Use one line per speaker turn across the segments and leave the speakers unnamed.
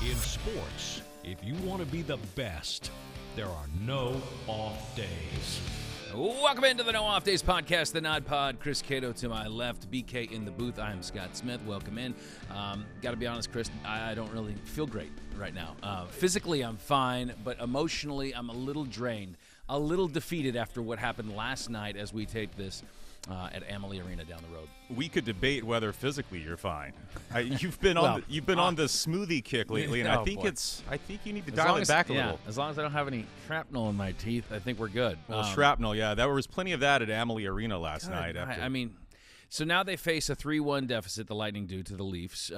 In sports, if you want to be the best, there are no off days.
Welcome into the No Off Days podcast, the NODPOD. Chris Cato to my left, BK in the booth. I am Scott Smith. Welcome in. Got to be honest, Chris, I don't really feel great right now. Physically, I'm fine, but emotionally, I'm a little drained, a little defeated after what happened last night as we tape this at Amalie Arena down the road.
We could debate whether physically you're fine. You've been on the smoothie kick lately, and I think you need to dial it back a little.
As long as I don't have any shrapnel in my teeth, I think we're good.
Well, shrapnel, yeah, there was plenty of that at Amalie Arena last night.
I mean, so now they face a 3-1 deficit, the Lightning do to the Leafs.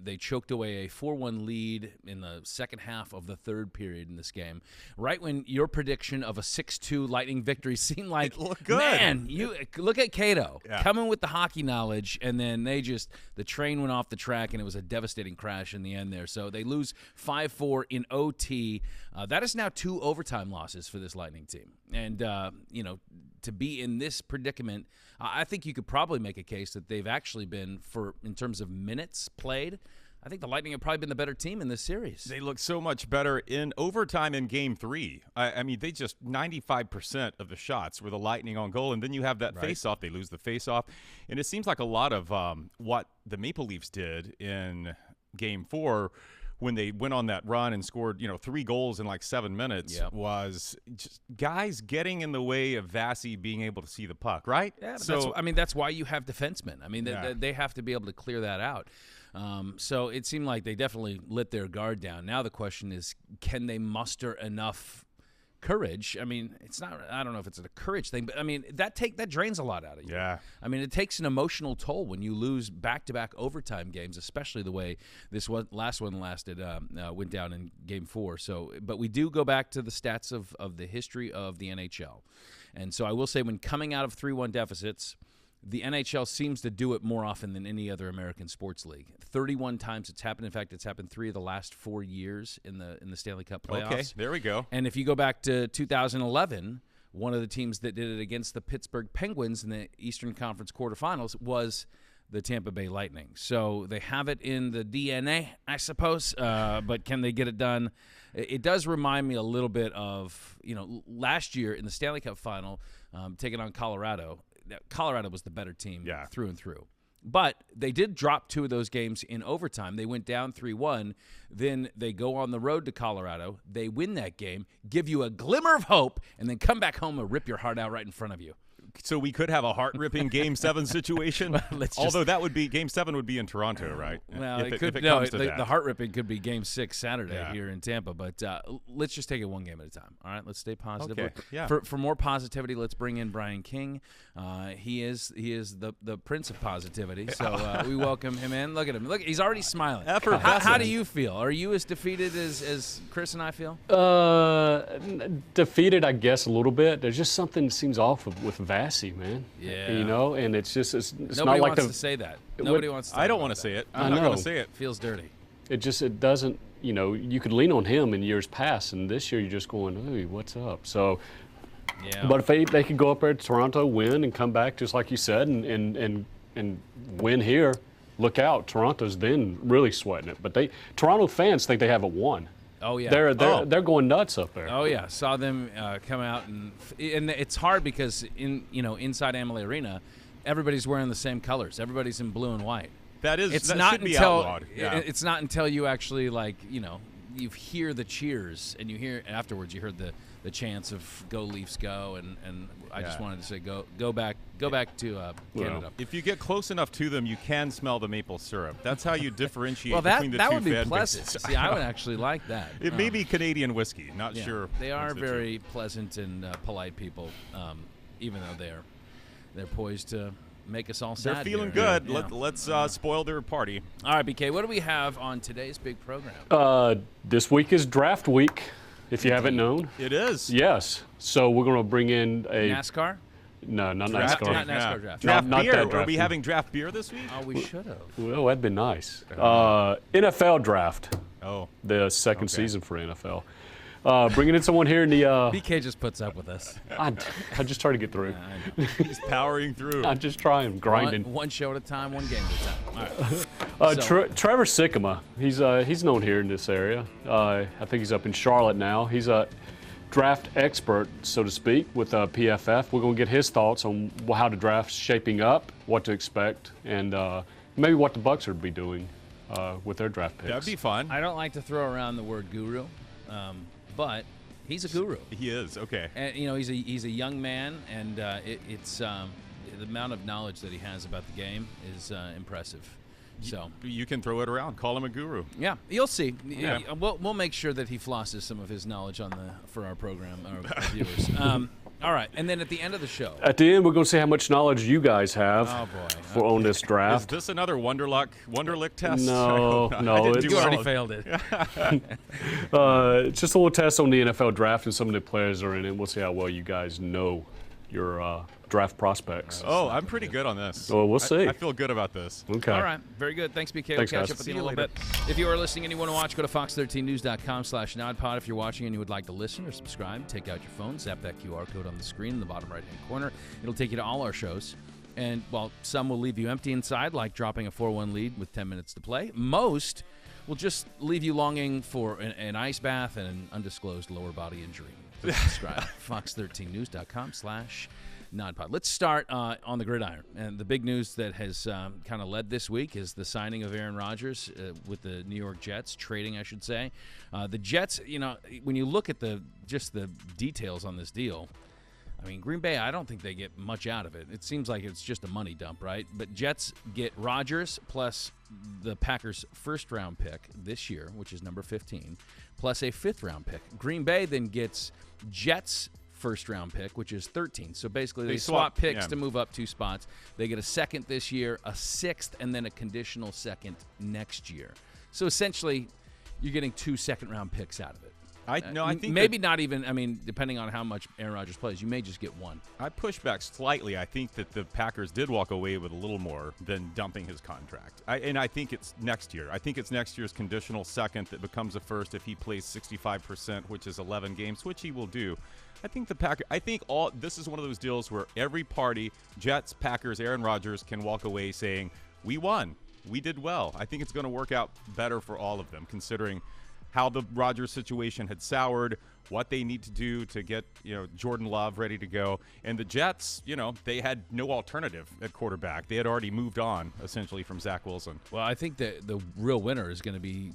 They choked away a 4-1 lead in the second half of the third period in this game. Right when your prediction of a 6-2 Lightning victory seemed like,
good.
Man, you look at Cato coming with the hockey knowledge, and then the train went off the track, and it was a devastating crash in the end there. So they lose 5-4 in OT. That is now 2 overtime losses for this Lightning team. And, to be in this predicament, I think you could probably make a case that they've actually been, in terms of minutes played, I think the Lightning have probably been the better team in this series.
They look so much better in overtime in Game 3. I mean, they just 95% of the shots were the Lightning on goal, and then you have that face-off. They lose the face-off. And it seems like a lot of what the Maple Leafs did in Game 4 when they went on that run and scored, 3 goals in like 7 minutes was just guys getting in the way of Vasi being able to see the puck, right?
Yeah, so that's why you have defensemen. I mean, they have to be able to clear that out. So it seemed like they definitely let their guard down. Now the question is, can they muster enough courage? I mean, I don't know if it's a courage thing, but I mean, that drains a lot out of you.
Yeah.
I mean, it takes an emotional toll when you lose back-to-back overtime games, especially the way this last one went down in Game 4. So, but we do go back to the stats of the history of the NHL. And so I will say, when coming out of 3-1 deficits, the NHL seems to do it more often than any other American sports league. 31 times it's happened. In fact, it's happened 3 of the last 4 years in the Stanley Cup playoffs.
Okay, there we go.
And if you go back to 2011, one of the teams that did it against the Pittsburgh Penguins in the Eastern Conference quarterfinals was the Tampa Bay Lightning. So they have it in the DNA, I suppose, but can they get it done? It does remind me a little bit of, last year in the Stanley Cup final, taking on Colorado. Colorado was the better team through and through. But they did drop 2 of those games in overtime. They went down 3-1. Then they go on the road to Colorado. They win that game, give you a glimmer of hope, and then come back home and rip your heart out right in front of you.
So we could have a heart-ripping Game 7 situation. Although that would be Game 7 would be in Toronto, right?
Well, the heart-ripping could be Game 6 Saturday here in Tampa. But let's just take it one game at a time. All right, let's stay positive.
Okay. Yeah.
For more positivity, let's bring in Brian King. He is the prince of positivity. So we welcome him in. Look at him. Look, he's already smiling. How do you feel? Are you as defeated as Chris and I feel?
Defeated, I guess, a little bit. There's just something that seems off with Vasi, man.
Yeah.
And it's
Nobody
not like
wants to say that. Nobody wants to.
I don't want to say it.
I'm
not going to say it.
Feels dirty.
It doesn't, you could lean on him in years past, and this year you're just going, hey, what's up? So, but if they could go up there to Toronto, win, and come back just like you said, and win here, look out. Toronto's then really sweating it. But Toronto fans think they haven't won.
Oh yeah,
they're going nuts up there.
Oh yeah, saw them come out and it's hard because inside Amalie Arena, everybody's wearing the same colors. Everybody's in blue and white.
That should be
outlawed.
Yeah.
It's not until you actually you hear the cheers and afterwards you heard the chants of "Go Leafs, go!" and I just wanted to say go back to Canada.
If you get close enough to them, you can smell the maple syrup. That's how you differentiate
between
between the two.
That would be
fan
pleasant.
bases.
See, I would actually like that.
It may be Canadian whiskey. Not sure.
They are very pleasant and polite people, even though they're poised to make us all sad.
They're feeling
here.
good.
Yeah.
Let's spoil their party.
All right, BK, what do we have on today's big program?
This week is draft week, if you haven't known.
It is.
Yes. So we're going to bring in a
NASCAR?
No, not
Draft,
NASCAR.
Not NASCAR draft.
Draft
Not
beer.
that
Are
draft
we
beer.
having draft beer this week?
Oh, we should have.
Well, that'd be nice. NFL draft.
Oh.
The second season for NFL. Bringing in someone here in the.
BK just puts up with us.
I just try to get through.
He's powering through.
I just try and grinding.
One show at a time, one game at a time. All right.
Trevor Sikkema, he's known here in this area. I think he's up in Charlotte now. He's a draft expert, so to speak, with PFF. We're going to get his thoughts on how the draft's shaping up, what to expect, and maybe what the Bucs are be doing with their draft picks.
That'd be fun.
I don't like to throw around the word guru, but he's a guru.
He is, okay.
And he's a young man, and it's the amount of knowledge that he has about the game is impressive. So
you can throw it around. Call him a guru.
Yeah, you'll see.
Yeah.
We'll make sure that he flosses some of his knowledge for our program, our viewers. All right, and then at the end of the show.
At the end, we're going to see how much knowledge you guys have on this
Is
draft.
this another Wonderlick test?
No.
You already failed it.
It's just a little test on the NFL draft and some of the players are in it. We'll see how well you guys know your draft prospects.
Oh, I'm pretty good on this.
Well, we'll see.
I feel good about this.
Okay.
All right. Very good. Thanks, BK.
Thanks,
we'll catch
guys.
up with you in
See
a
you
little bit. If you are listening and you want to watch, go to fox13news.com/NODPOD. If you're watching and you would like to listen or subscribe, take out your phone, zap that QR code on the screen in the bottom right-hand corner. It'll take you to all our shows. And while some will leave you empty inside, like dropping a 4-1 lead with 10 minutes to play, most will just leave you longing for an ice bath and an undisclosed lower body injury. Please subscribe. fox13news.com/NODPOD. Let's start on the gridiron. And the big news that has kind of led this week is the signing of Aaron Rodgers with the New York Jets, trading, I should say. The Jets, when you look at just the details on this deal, I mean, Green Bay, I don't think they get much out of it. It seems like it's just a money dump, right? But Jets get Rodgers plus the Packers' first-round pick this year, which is number 15, plus a fifth-round pick. Green Bay then gets Jets' first-round pick, which is 13. So basically they swap picks to move up 2 spots. They get a second this year, a sixth, and then a conditional second next year. So essentially you're getting 2 second-round picks out of it.
I think
maybe not even. I mean, depending on how much Aaron Rodgers plays, you may just get 1.
I push back slightly. I think that the Packers did walk away with a little more than dumping his contract. And I think it's next year. I think it's next year's conditional second that becomes a first if he plays 65%, which is 11 games, which he will do. I think this is one of those deals where every party, Jets, Packers, Aaron Rodgers, can walk away saying, we won. We did well. I think it's going to work out better for all of them, considering how the Rodgers situation had soured, what they need to do to get Jordan Love ready to go. And the Jets, they had no alternative at quarterback. They had already moved on, essentially, from Zach Wilson.
Well, I think that the real winner is going to be,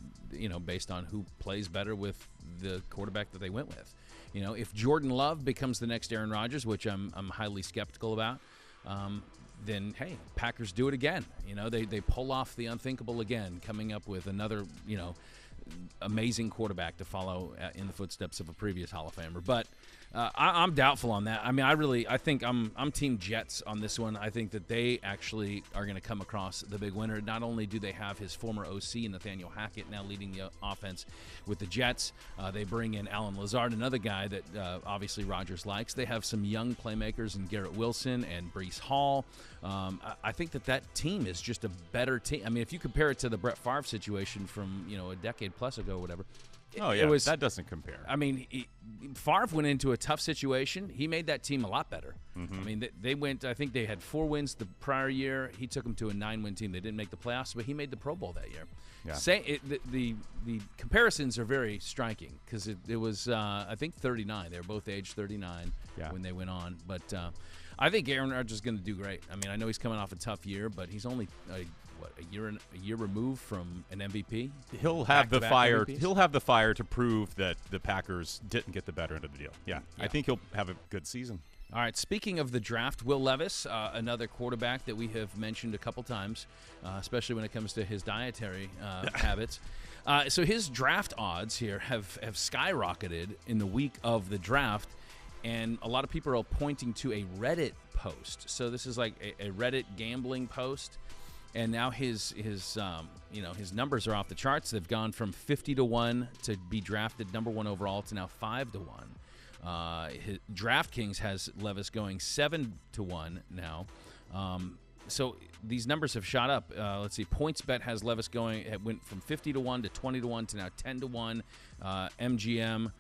based on who plays better with the quarterback that they went with. If Jordan Love becomes the next Aaron Rodgers, which I'm highly skeptical about, then, hey, Packers do it again. They pull off the unthinkable again, coming up with another, amazing quarterback to follow in the footsteps of a previous Hall of Famer. But I'm doubtful on that. I mean, I think I'm Team Jets on this one. I think that they actually are going to come across the big winner. Not only do they have his former OC, Nathaniel Hackett, now leading the offense with the Jets, they bring in Alan Lazard, another guy that obviously Rodgers likes. They have some young playmakers in Garrett Wilson and Breece Hall. I think that team is just a better team. I mean, if you compare it to the Brett Favre situation from a decade plus ago or whatever,
that doesn't compare.
I mean, Favre went into a tough situation. He made that team a lot better.
Mm-hmm.
I mean, they went, I think they had 4 wins the prior year. He took them to a 9-win team. They didn't make the playoffs, but he made the Pro Bowl that year. Yeah. The comparisons are very striking because it was, I think, 39. They were both age 39 when they went on. But I think Aaron Rodgers is going to do great. I mean, I know he's coming off a tough year, but he's only a year removed from an MVP.
He'll have the fire. MVPs? He'll have the fire to prove that the Packers didn't get the better end of the deal. Yeah. I think he'll have a good season.
All right. Speaking of the draft, Will Levis, another quarterback that we have mentioned a couple times, especially when it comes to his dietary habits. So his draft odds here have skyrocketed in the week of the draft. And a lot of people are pointing to a Reddit post. So this is like a Reddit gambling post. And now his numbers are off the charts. They've gone from 50-1 to be drafted number 1 overall to now 5-1. DraftKings has Levis going 7-1 now. So these numbers have shot up. Let's see. PointsBet has Levis going. It went from 50-1 to 20-1 to now 10-1. MGM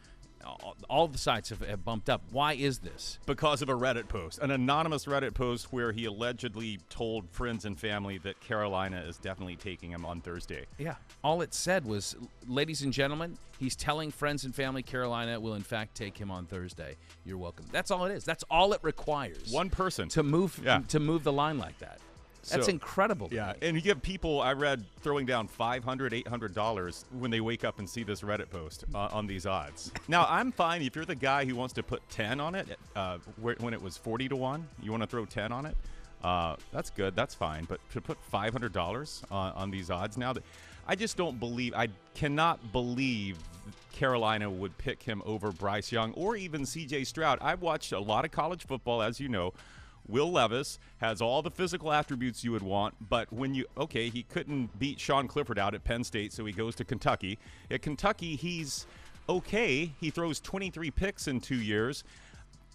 all the sites have bumped up. Why is this?
Because of a Reddit post, an anonymous Reddit post where he allegedly told friends and family that Carolina is definitely taking him on Thursday.
Yeah. All it said was, ladies and gentlemen, he's telling friends and family Carolina will in fact take him on Thursday. You're welcome. That's all it is. That's all it requires.
One person
to move the line like that. That's incredible.
Yeah, and you get people, I read, throwing down $500, $800 when they wake up and see this Reddit post on these odds. Now, I'm fine if you're the guy who wants to put 10 on it when it was 40 to 1. You want to throw 10 on it? That's good. That's fine. But to put $500 on these odds now, I just don't believe. I cannot believe Carolina would pick him over Bryce Young or even C.J. Stroud. I've watched a lot of college football, as you know. Will Levis has all the physical attributes you would want, but he couldn't beat Sean Clifford out at Penn State, so he goes to Kentucky. At Kentucky, he's okay. He throws 23 picks in 2 years.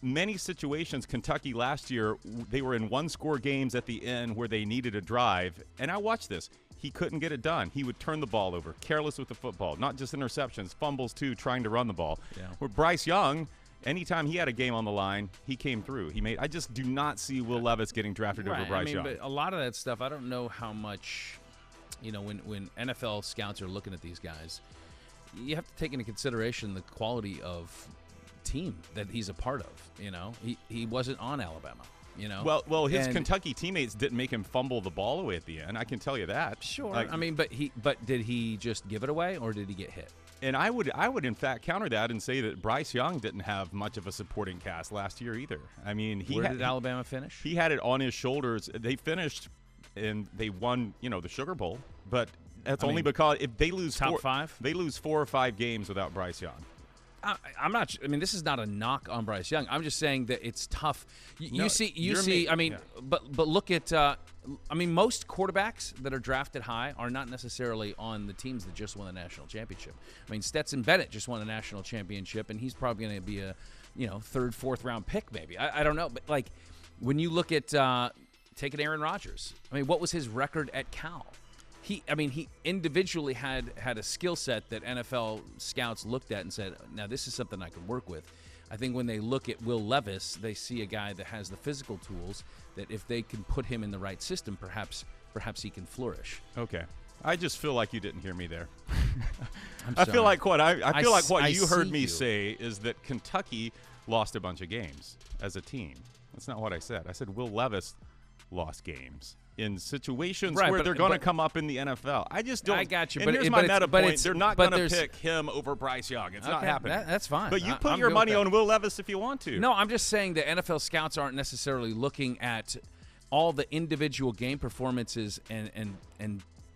Many situations, Kentucky last year, they were in one-score games at the end where they needed a drive, and I watched this. He couldn't get it done. He would turn the ball over, careless with the football, not just interceptions, fumbles too, trying to run the ball.
Yeah.
Where Bryce Young, anytime he had a game on the line, he came through. I just do not see Will Levis getting drafted over Bryce Young.
But a lot of that stuff, I don't know how much, when NFL scouts are looking at these guys, you have to take into consideration the quality of team that he's a part of. He wasn't on Alabama.
Well, his Kentucky teammates didn't make him fumble the ball away at the end. I can tell you that.
Sure. But did he just give it away, or did he get hit?
And I would in fact counter that and say that Bryce Young didn't have much of a supporting cast last year either. I mean,
Where did Alabama finish?
He had it on his shoulders. They finished and they won, the Sugar Bowl, but that's only because if they lose
top 5,
they lose 4 or 5 games without Bryce Young.
I'm not. I mean, this is not a knock on Bryce Young. I'm just saying that it's tough. You see. But look at. Most quarterbacks that are drafted high are not necessarily on the teams that just won the national championship. I mean, Stetson Bennett just won a national championship, and he's probably going to be a, 3rd, 4th round pick maybe. I don't know, but like when you look at taking Aaron Rodgers. I mean, what was his record at Cal? He individually had a skill set that NFL scouts looked at and said, now this is something I can work with. I think when they look at Will Levis, they see a guy that has the physical tools that if they can put him in the right system, perhaps he can flourish.
Okay. I just feel like you didn't hear me there.
I
feel like what you heard me say is that Kentucky lost a bunch of games as a team. That's not what I said. I said Will Levis lost games in situations where they're going to come up in the NFL. I just don't.
I got you.
And here's my meta point. They're not going to pick him over Bryce Young. It's not happening.
That's fine.
But you put your money on Will Levis if you want to.
No, I'm just saying that NFL scouts aren't necessarily looking at all the individual game performances and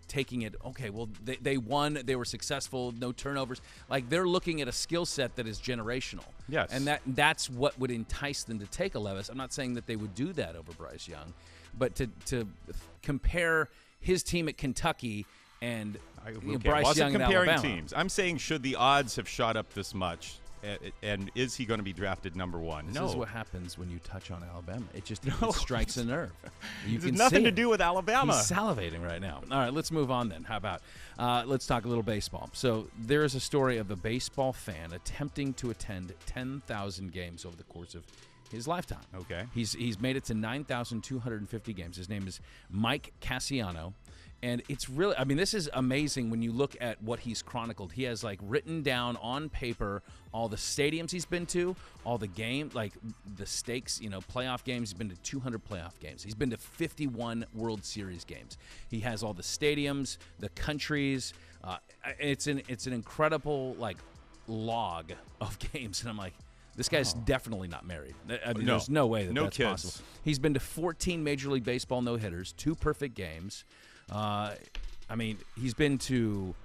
taking it, okay, well, they won, they were successful, no turnovers. Like, they're looking at a skill set that is generational.
Yes.
And that's what would entice them to take a Levis. I'm not saying that they would do that over Bryce Young, but to compare his team at Kentucky and Bryce Young at Alabama.
Teams. I'm saying, should the odds have shot up this much? And is he going to be drafted number 1?
This is what happens when you touch on Alabama. It just strikes a nerve.
It has nothing to do with Alabama.
He's salivating right now. All right, let's move on then. How about let's talk a little baseball. So there is a story of a baseball fan attempting to attend 10,000 games over the course of his lifetime.
Okay.
He's made it to 9,250 games. His name is Mike Cassiano. And it's really, this is amazing when you look at what he's chronicled. He has, written down on paper all the stadiums he's been to, all the the stakes, playoff games. He's been to 200 playoff games. He's been to 51 World Series games. He has all the stadiums, the countries. It's an incredible, log of games. And I'm like, this guy's definitely not married. There's no way that's
kids.
possible. He's been to 14 Major League Baseball no-hitters, 2 perfect games. He's been to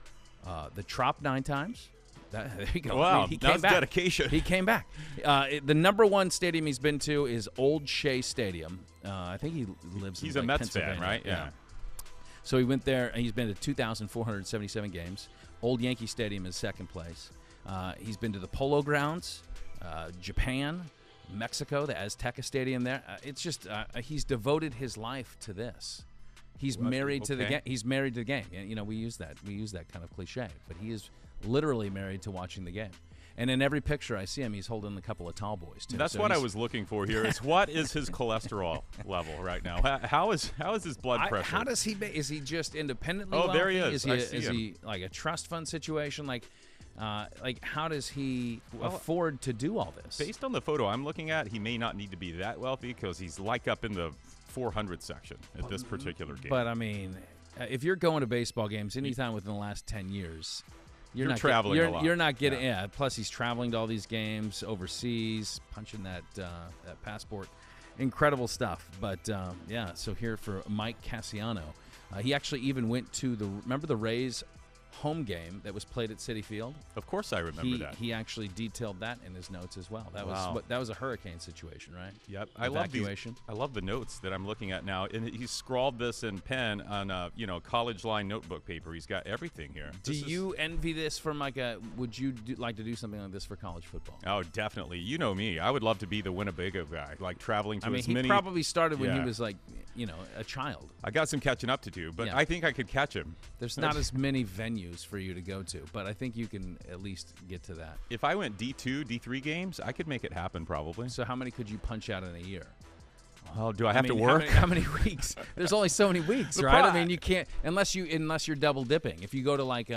the Trop 9 times. There you go.
Wow,
he
that's
came back.
dedication.
He came back. The number 1 stadium he's been to is Old Shea Stadium. I think he lives in
He's a Mets
Pennsylvania.
fan, right?
Yeah. So he went there, and he's been to 2,477 games. Old Yankee Stadium is second place. He's been to the Polo Grounds, Japan, Mexico, the Azteca Stadium there. It's just he's devoted his life to this. He's married to the game. He's married to the game. We use that kind of cliche, but he is literally married to watching the game. And in every picture I see him, he's holding a couple of tall boys too.
That's
so
what I was looking for here. Is what is his cholesterol level right now? How is his blood pressure?
How does he? Is he just independently?
Oh,
wealthy?
there he is.
Is he like a trust fund situation? Like how does he afford to do all this?
Based on the photo I'm looking at, he may not need to be that wealthy because he's like up in the 400 section at this particular game.
But I mean, if you're going to baseball games anytime within the last 10 years, you're not
traveling a lot.
You're not getting Plus, he's traveling to all these games overseas, punching that passport. Incredible stuff. But so here for Mike Cassiano, he actually even went to remember the Rays home game that was played at Citi Field?
Of course I remember that.
He actually detailed that in his notes as well. That was a hurricane situation, right?
Yep.
Evacuation.
I love the notes that I'm looking at now. And he scrawled this in pen on college line notebook paper. He's got everything here.
Do you envy this from would you like to do something like this for college football?
Oh, definitely. You know me. I would love to be the Winnebago guy, like traveling to as many.
He probably started when he was like, a child.
I got some catching up to do, but I think I could catch him.
There's not as many venues for you to go to, but I think you can at least get to that.
If I went D2, D3 games, I could make it happen probably.
So how many could you punch out in a year?
Oh, do I have to work?
How many weeks? There's only so many weeks, right? I mean, you can't unless you're double dipping. If you go to like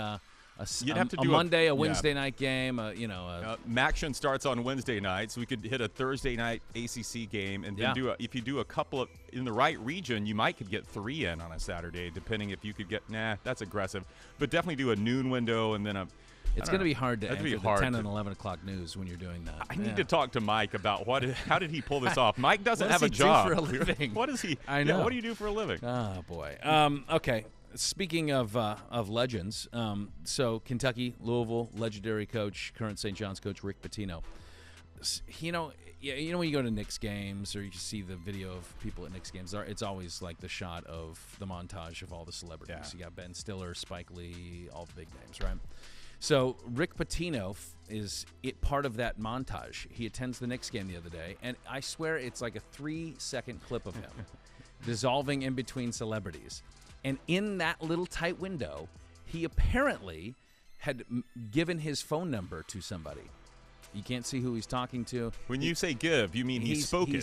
you'd have to do
Monday, a Wednesday night game,
Maction starts on Wednesday night, so we could hit a Thursday night ACC game, and then if you do a couple of in the right region, you could get 3 in on a Saturday, depending if you could get. That's aggressive, but definitely do a noon window and then a.
It's going to be hard to enter the 10 and 11 o'clock news when you're doing that.
I need to talk to Mike about how did he pull this off. Mike doesn't have a
What
job.
does he do for a living?
What is he?
I know.
What do you do for a living?
Oh boy. Okay. Speaking of legends, so Kentucky, Louisville, legendary coach, current St. John's coach Rick Pitino. When you go to Knicks games or you see the video of people at Knicks games, it's always like the shot of the montage of all the celebrities.
Yeah.
You got Ben Stiller, Spike Lee, all the big names, right? So Rick Pitino is part of that montage. He attends the Knicks game the other day, and I swear it's like a 3-second clip of him dissolving in between celebrities. And in that little tight window, he apparently had given his phone number to somebody. You can't see who he's talking to.
When you say give, you mean he spoke it.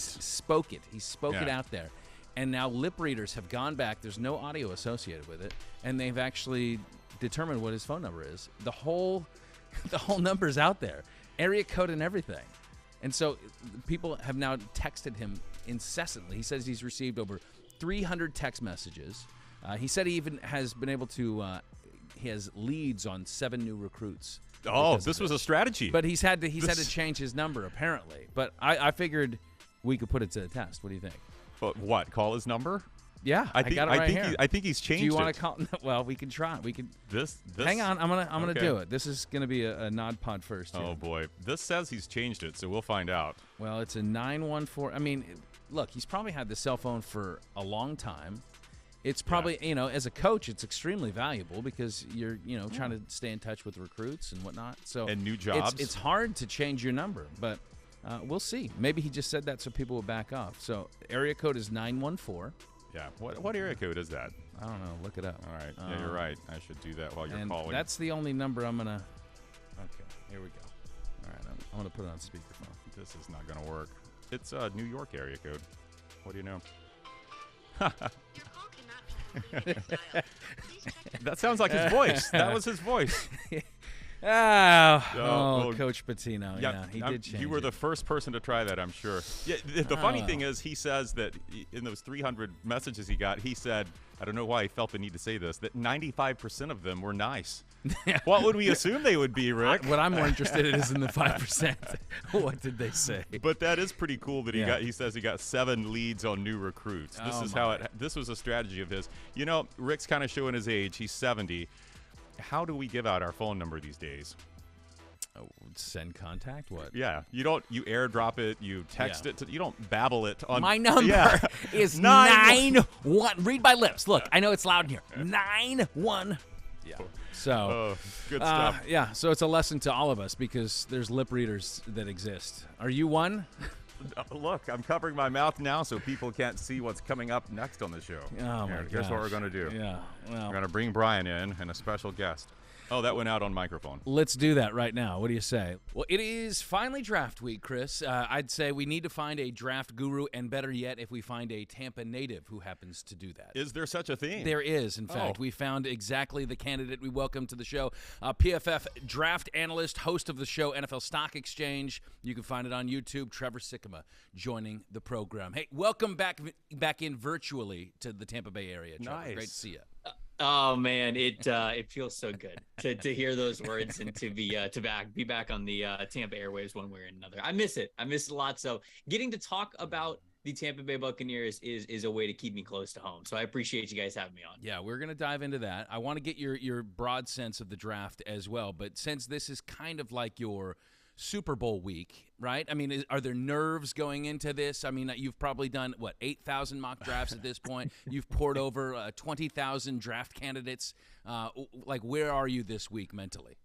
He spoke it out there. And now lip readers have gone back. There's no audio associated with it. And they've actually determined what his phone number is. The whole number's out there. Area code and everything. And so people have now texted him incessantly. He says he's received over 300 text messages. He said he even has been able to he has leads on 7 new recruits.
Oh, this was a strategy.
But he's had to change his number apparently. But I figured we could put it to the test. What do you think?
But what? Call his number?
Yeah, I got it right here.
I think he's changed it.
Do you want to call? Well, we can try. We can.
This.
Hang on, I'm gonna do it. This is gonna be a NODPOD first. Here.
Oh boy, this says he's changed it, so we'll find out.
Well, it's a 914. I mean, look, he's probably had the cell phone for a long time. It's probably as a coach, it's extremely valuable because you're trying to stay in touch with recruits and whatnot. So
and new jobs.
It's hard to change your number, but we'll see. Maybe he just said that so people will back off. So area code is 914.
Yeah. What area code is that?
I don't know. Look it up.
All right. Yeah, you're right. I should do that while you're calling.
That's the only number I'm going to. Okay. Here we go. All right. I'm going to put it on speakerphone.
This is not going to work. It's a New York area code. What do you know? That sounds like his voice. That was his voice.
Coach Pitino. Yeah, he did change.
You were the first person to try that, I'm sure. Yeah, the funny thing is, he says that in those 300 messages he got, he said, I don't know why he felt the need to say this, that 95% of them were nice. What would we assume they would be, Rick?
What I'm more interested in is in the 5%. What did they say?
But that is pretty cool that he says he got 7 leads on new recruits. This was a strategy of his. Rick's kind of showing his age. He's 70. How do we give out our phone number these days?
Send contact? What?
Yeah. You airdrop it, you text it, you don't babble it on.
My number is 91. Read my lips. Look, I know it's loud in here. 91. Yeah. So,
good stuff.
Yeah, so it's a lesson to all of us because there's lip readers that exist. Are you one?
Look, I'm covering my mouth now so people can't see what's coming up next on the show.
Oh, my gosh.
Here's what we're going to do.
Yeah. Well,
we're going to bring Brian in and a special guest. Oh, that went out on microphone.
Let's do that right now. What do you say? Well, it is finally draft week, Chris. I'd say we need to find a draft guru, and better yet, if we find a Tampa native who happens to do that.
Is there such a thing?
There is, in fact. We found exactly the candidate we welcome to the show. PFF draft analyst, host of the show NFL Stock Exchange. You can find it on YouTube. Trevor Sikkema joining the program. Hey, welcome back in virtually to the Tampa Bay area, Trevor.
Nice.
Great to see you.
Oh man, it feels so good to hear those words and to be back on the Tampa airwaves one way or another. I miss it a lot. So getting to talk about the Tampa Bay Buccaneers is a way to keep me close to home. So I appreciate you guys having me on.
Yeah, we're gonna dive into that. I want to get your broad sense of the draft as well. But since this is kind of like your Super Bowl week, right? I mean, are there nerves going into this? I mean, you've probably done, 8,000 mock drafts at this point. You've poured over 20,000 draft candidates. Where are you this week mentally?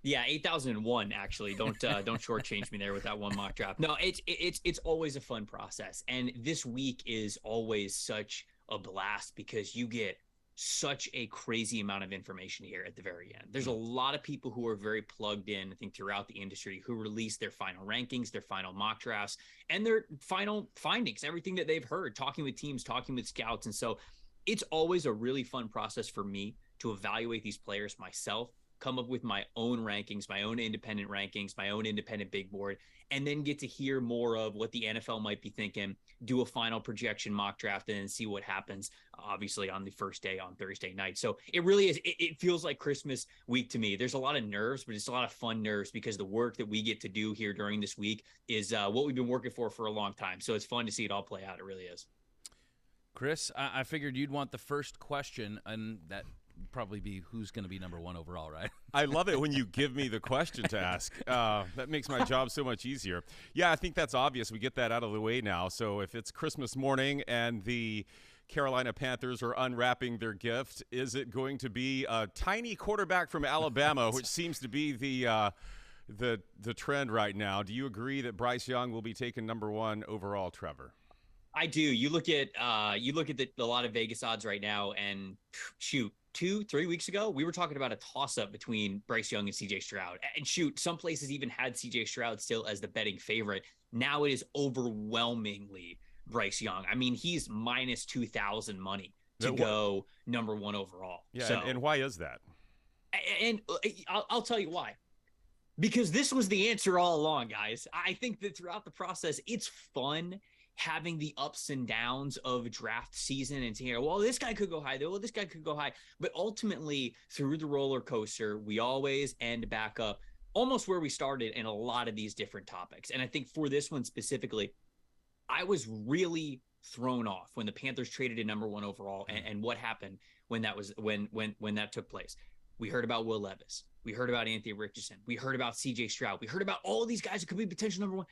Yeah, 8,001 actually. Don't shortchange me there with that one mock draft. No, it's always a fun process, and this week is always such a blast because you get such a crazy amount of information here at the very end. There's a lot of people who are very plugged in, I think, throughout the industry who release their final rankings, their final mock drafts, and their final findings, everything that they've heard, talking with teams, talking with scouts. And so it's always a really fun process for me to evaluate these players myself, come up with my own rankings, my own independent rankings, my own independent big board, and then get to hear more of what the NFL might be thinking, do a final projection mock draft, and then see what happens, obviously, on the first day on Thursday night. So it really is, it feels like Christmas week to me. There's a lot of nerves, but it's a lot of fun nerves because the work that we get to do here during this week is what we've been working for a long time. So it's fun to see it all play out. It really is.
Chris, I figured you'd want the first question, and that probably be who's going to be number one overall, right?
I love it when you give me the question to ask. That makes my job so much easier. Yeah, I think that's obvious. We get that out of the way now. So if it's Christmas morning and the Carolina Panthers are unwrapping their gift, is it going to be a tiny quarterback from Alabama, which seems to be the trend right now? Do you agree that Bryce Young will be taken number one overall, Trevor?
I do. You look at a lot of Vegas odds right now, and shoot, 2-3 weeks ago, we were talking about a toss-up between Bryce Young and CJ Stroud. And shoot, some places even had CJ Stroud still as the betting favorite. Now it is overwhelmingly Bryce Young. I mean, he's minus 2,000 money to go number one overall.
Yeah,
so,
and why is that?
And I'll tell you why. Because this was the answer all along, guys. I think that throughout the process, it's fun having the ups and downs of draft season and saying, well, this guy could go high, though. Well, this guy could go high. But ultimately, through the roller coaster, we always end back up almost where we started in a lot of these different topics. And I think for this one specifically, I was really thrown off when the Panthers traded in number one overall and what happened when that was when that took place. We heard about Will Levis. We heard about Anthony Richardson. We heard about CJ Stroud. We heard about all of these guys who could be potential number one.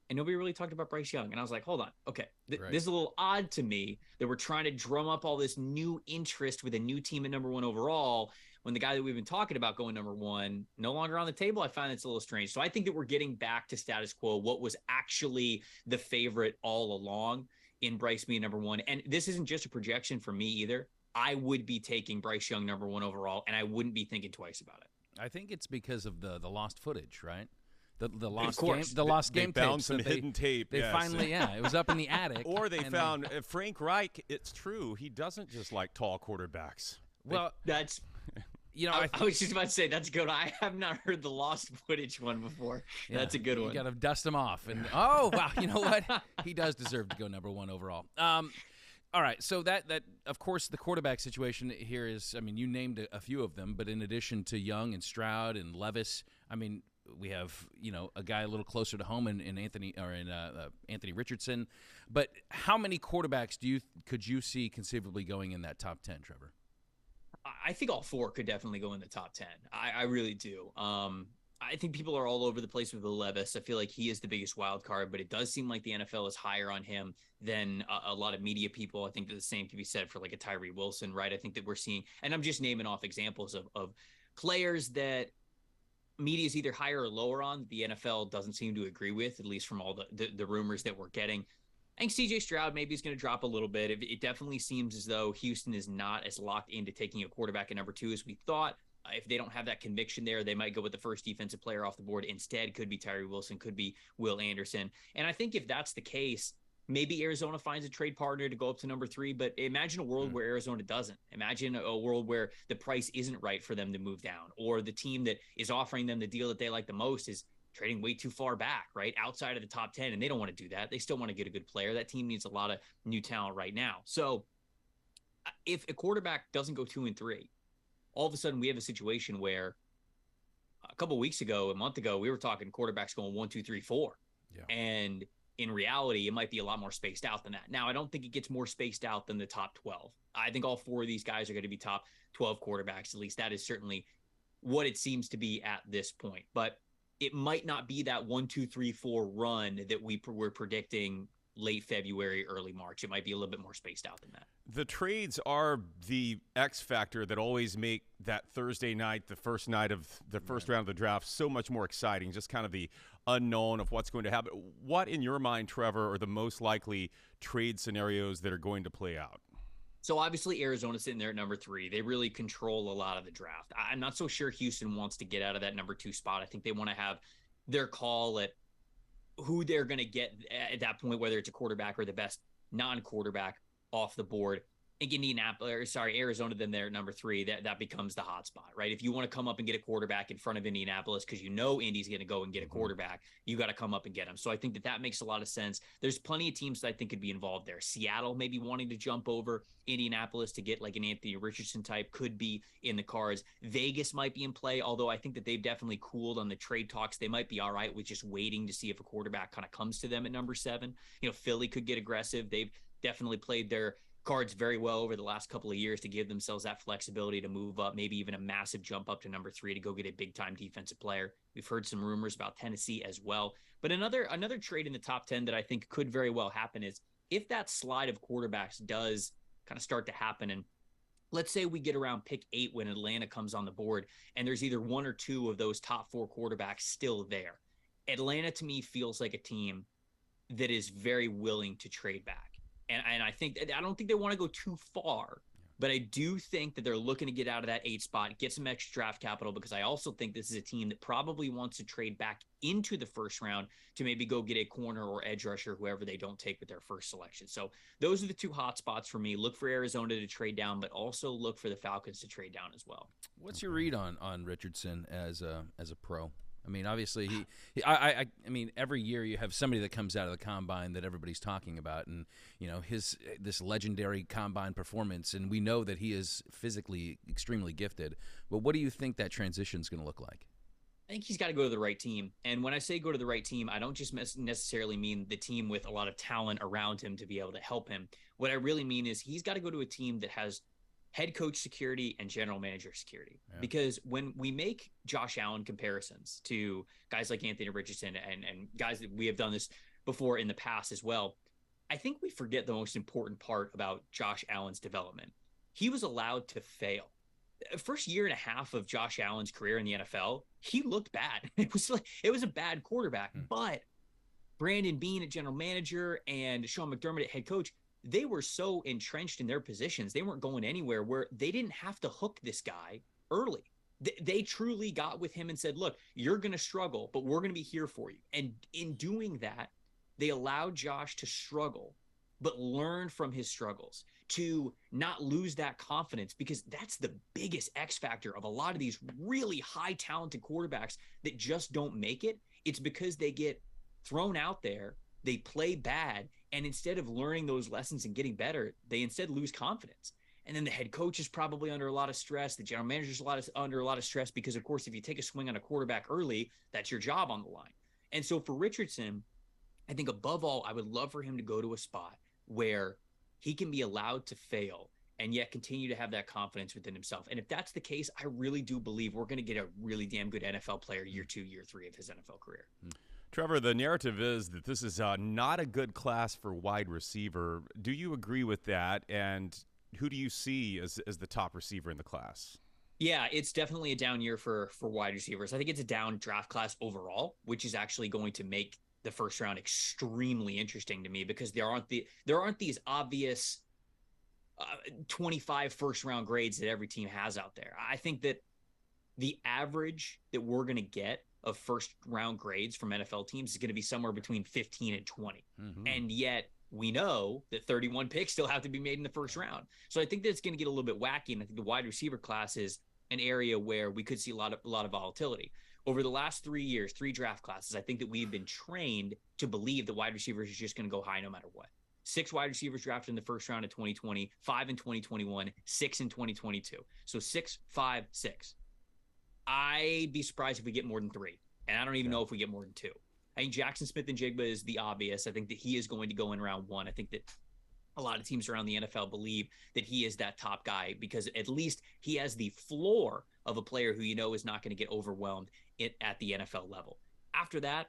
And nobody really talked about Bryce Young. And I was like, hold on. Okay. This is a little odd to me that we're trying to drum up all this new interest with a new team at number one overall when the guy that we've been talking about going number one no longer on the table. I find it's a little strange. So I think that we're getting back to status quo, what was actually the favorite all along in Bryce being number one. And this isn't just a projection for me either. I would be taking Bryce Young number one overall, and I wouldn't be thinking twice about it.
I think it's because of the lost footage, right? The lost game
they found
tapes.
some hidden tape.
They finally, it was up in the attic.
Or they found Frank Reich. It's true. He doesn't just like tall quarterbacks.
Well,
that's, I was just about to say that's good. I have not heard the lost footage one before. Yeah, that's a good one.
You got to dust him off. And wow, you know what? He does deserve to go number one overall. All right, so that of course the quarterback situation here is. I mean, you named a few of them, but in addition to Young and Stroud and Levis, I mean, we have a guy a little closer to home in Anthony Richardson. But how many quarterbacks could you see conceivably going in that top 10, Trevor?
I think all four could definitely go in the top 10. I really do. I think people are all over the place with Will Levis. I feel like he is the biggest wild card, but it does seem like the NFL is higher on him than a lot of media people. I think that the same can be said for like a Tyree Wilson, right? I think that we're seeing, and I'm just naming off examples of players that media is either higher or lower on, the NFL doesn't seem to agree with, at least from all the rumors that we're getting. I think CJ Stroud maybe is going to drop a little bit. It definitely seems as though Houston is not as locked into taking a quarterback at number two as we thought. If they don't have that conviction there, they might go with the first defensive player off the board. Instead, could be Tyree Wilson, could be Will Anderson. And I think if that's the case, maybe Arizona finds a trade partner to go up to number 3, but imagine a world where Arizona doesn't. Imagine a world where the price isn't right for them to move down, or the team that is offering them the deal that they like the most is trading way too far back, right? Outside of the top 10, and they don't want to do that. They still want to get a good player. That team needs a lot of new talent right now. So if a quarterback doesn't go 2 and 3, all of a sudden we have a situation where a couple of weeks ago, a month ago, we were talking quarterbacks going 1, 2, 3, 4. Yeah. And in reality, it might be a lot more spaced out than that. Now, I don't think it gets more spaced out than the top 12. I think all 4 of these guys are going to be top 12 quarterbacks. At least that is certainly what it seems to be at this point. But it might not be that 1, 2, 3, 4 run that we were predicting late February, early March. It might be a little bit more spaced out than that.
The trades are the X factor that always make that Thursday night, the first night of the first round of the draft, so much more exciting, just kind of the unknown of what's going to happen. What, in your mind, Trevor, are the most likely trade scenarios that are going to play out?
So obviously Arizona's sitting there at number 3. They really control a lot of the draft. I'm not so sure Houston wants to get out of that number 2 spot. I think they want to have their call at who they're going to get at that point, whether it's a quarterback or the best non-quarterback off the board. I think Arizona, then they're at number 3. That becomes the hot spot, right? If you want to come up and get a quarterback in front of Indianapolis because you know Indy's going to go and get a quarterback, you got to come up and get him. So I think that makes a lot of sense. There's plenty of teams that I think could be involved there. Seattle maybe wanting to jump over Indianapolis to get like an Anthony Richardson type could be in the cards. Vegas might be in play, although I think that they've definitely cooled on the trade talks. They might be all right with just waiting to see if a quarterback kind of comes to them at number 7. Philly could get aggressive. They've definitely played their cards very well over the last couple of years to give themselves that flexibility to move up, maybe even a massive jump up to number 3 to go get a big-time defensive player. We've heard some rumors about Tennessee as well. But another trade in the top 10 that I think could very well happen is if that slide of quarterbacks does kind of start to happen, and let's say we get around pick 8 when Atlanta comes on the board, and there's either 1 or 2 of those top 4 quarterbacks still there. Atlanta, to me, feels like a team that is very willing to trade back. And I don't think they want to go too far, but I do think that they're looking to get out of that 8 spot, get some extra draft capital, because I also think this is a team that probably wants to trade back into the first round to maybe go get a corner or edge rusher, whoever they don't take with their first selection. So those are the 2 hot spots for me. Look for Arizona to trade down, but also look for the Falcons to trade down as well.
What's your read on Richardson as a pro? I mean, obviously, I mean, every year you have somebody that comes out of the combine that everybody's talking about, and this legendary combine performance, and we know that he is physically extremely gifted. But what do you think that transition is going to look like?
I think he's got to go to the right team. And when I say go to the right team, I don't just necessarily mean the team with a lot of talent around him to be able to help him. What I really mean is he's got to go to a team that has head coach security and general manager security. Yeah. Because when we make Josh Allen comparisons to guys like Anthony Richardson and guys that we have done this before in the past as well, I think we forget the most important part about Josh Allen's development. He was allowed to fail. First year and a half of Josh Allen's career in the NFL, he looked bad. It was a bad quarterback, but Brandon Beane at general manager and Sean McDermott at head coach, they were so entrenched in their positions. They weren't going anywhere where they didn't have to hook this guy early. They truly got with him and said, look, you're going to struggle, but we're going to be here for you. And in doing that, they allowed Josh to struggle, but learn from his struggles, to not lose that confidence, because that's the biggest X factor of a lot of these really high talented quarterbacks that just don't make it. It's because they get thrown out there, they play bad, and instead of learning those lessons and getting better, they instead lose confidence. And then the head coach is probably under a lot of stress. The general manager is under a lot of stress because, of course, if you take a swing on a quarterback early, that's your job on the line. And so for Richardson, I think above all, I would love for him to go to a spot where he can be allowed to fail and yet continue to have that confidence within himself. And if that's the case, I really do believe we're going to get a really damn good NFL player year 2, year 3 of his NFL career.
Trevor, the narrative is that this is not a good class for wide receiver. Do you agree with that? And who do you see as the top receiver in the class?
Yeah, it's definitely a down year for wide receivers. I think it's a down draft class overall, which is actually going to make the first round extremely interesting to me, because there aren't these obvious 25 first round grades that every team has out there. I think that the average that we're going to get of first round grades from NFL teams is going to be somewhere between 15 and 20. Mm-hmm. And yet we know that 31 picks still have to be made in the first round. So I think that's going to get a little bit wacky. And I think the wide receiver class is an area where we could see a lot of volatility. Over the last 3 years, 3 draft classes, I think that we've been trained to believe that wide receivers is just going to go high no matter what. 6 wide receivers drafted in the first round in 2020, 5 in 2021, 6 in 2022. So 6, 5, 6. I'd be surprised if we get more than 3. And I don't even know if we get more than 2. I think Jackson Smith-Njigba is the obvious. I think that he is going to go in round 1. I think that a lot of teams around the NFL believe that he is that top guy because at least he has the floor of a player who is not going to get overwhelmed at the NFL level. After that,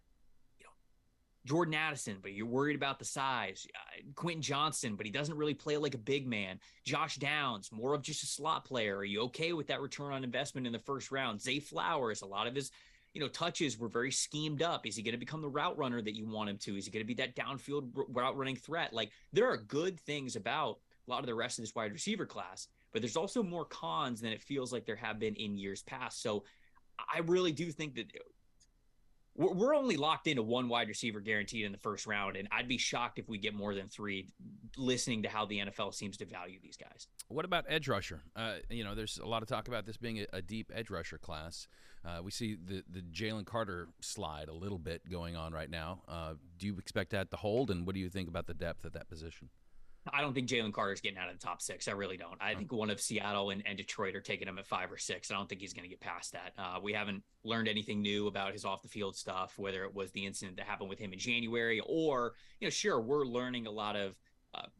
Jordan Addison, but you're worried about the size. Quentin Johnston, but he doesn't really play like a big man. Josh Downs, more of just a slot player. Are you okay with that return on investment in the first round? Zay Flowers, a lot of his touches were very schemed up. Is he going to become the route runner that you want him to? Is he going to be that downfield route running threat? Like, there are good things about a lot of the rest of this wide receiver class, but there's also more cons than it feels like there have been in years past. So I really do think that we're only locked into 1 wide receiver guaranteed in the first round, and I'd be shocked if we get more than 3, listening to how the NFL seems to value these guys.
What about edge rusher? There's a lot of talk about this being a deep edge rusher class. We see the Jalen Carter slide a little bit going on right now. Do you expect that to hold, and what do you think about the depth at that position?
I don't think Jalen Carter's getting out of the top 6. I really don't. I think one of Seattle and Detroit are taking him at 5 or 6. I don't think he's going to get past that. We haven't learned anything new about his off-the-field stuff, whether it was the incident that happened with him in January or, sure, we're learning a lot of